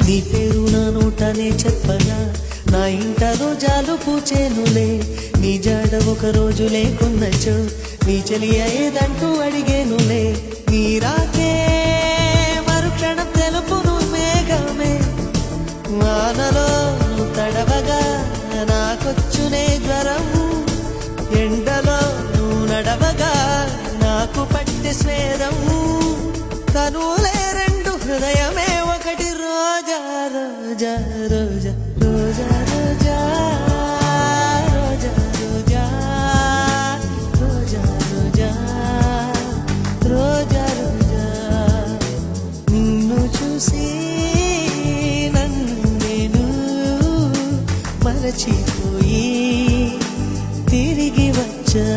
నీ పేరు నా నోటనే చెప్పగా నా ఇంట రోజాలు పూచేనులే. నీ జాడ ఒక రోజు లేకున్నచో నీ చెలి అయ్యేదంటూ అడిగేనులే. నీ రాకే మరుక్షణం తెలుపును మేఘమే, వానలో తడవగా నాకొచ్చునే జ్వరం. ఎండలో నడవగా నాకు పట్టె స్వేదం. తనులే రెండు హృదయమే ఒకటి. రోజా రోజా రోజా రోజా రోజా రోజా రోజా రోజా రోజా రోజా రోజా. నిన్ను చూసి నన్ను నేను మరచిపోయి తిరిగి వచ్చా.